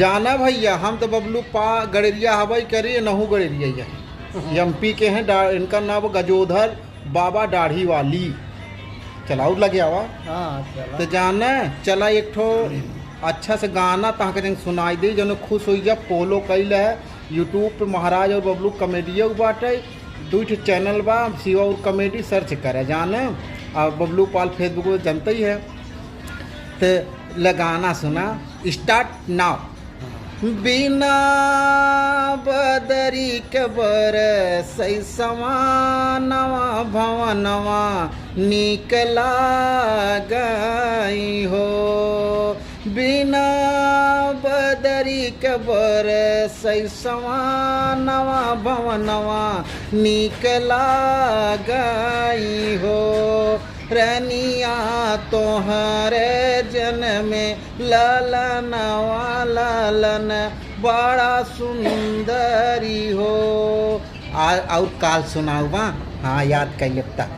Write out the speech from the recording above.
जाना भैया हम तो बबलू पा गड़ेरिया हवाई करिए नहू गड़ेरिया एमपी के हैं। इनका नाम गजोधर बाबा दाढ़ी वाली। चलाऊ लगे आवा तो जाना चला एक ठो अच्छा से गाना तहाँ के सुनाई दी जो खुश हुई जब फॉलो कैल है यूट्यूब पे महाराज और बबलू कॉमेडियो बाटे। 2 ठो चैनल बा शिवा और कॉमेडी सर्च करे जाने और बबलू पाल फेसबुक पे जानते ही है। तो लगाना सुना स्टार्ट नाउ। बिना बदरी के बरस समानवा भवनवा निकला गई हो। बिना बदरी के बरस समानवा भवनवा निकला गई हो। रनिया तोहरे जन्मे ललनवा ललन बड़ा सुंदरी हो। और काल सुनाऊँ हाँ याद कर लेता।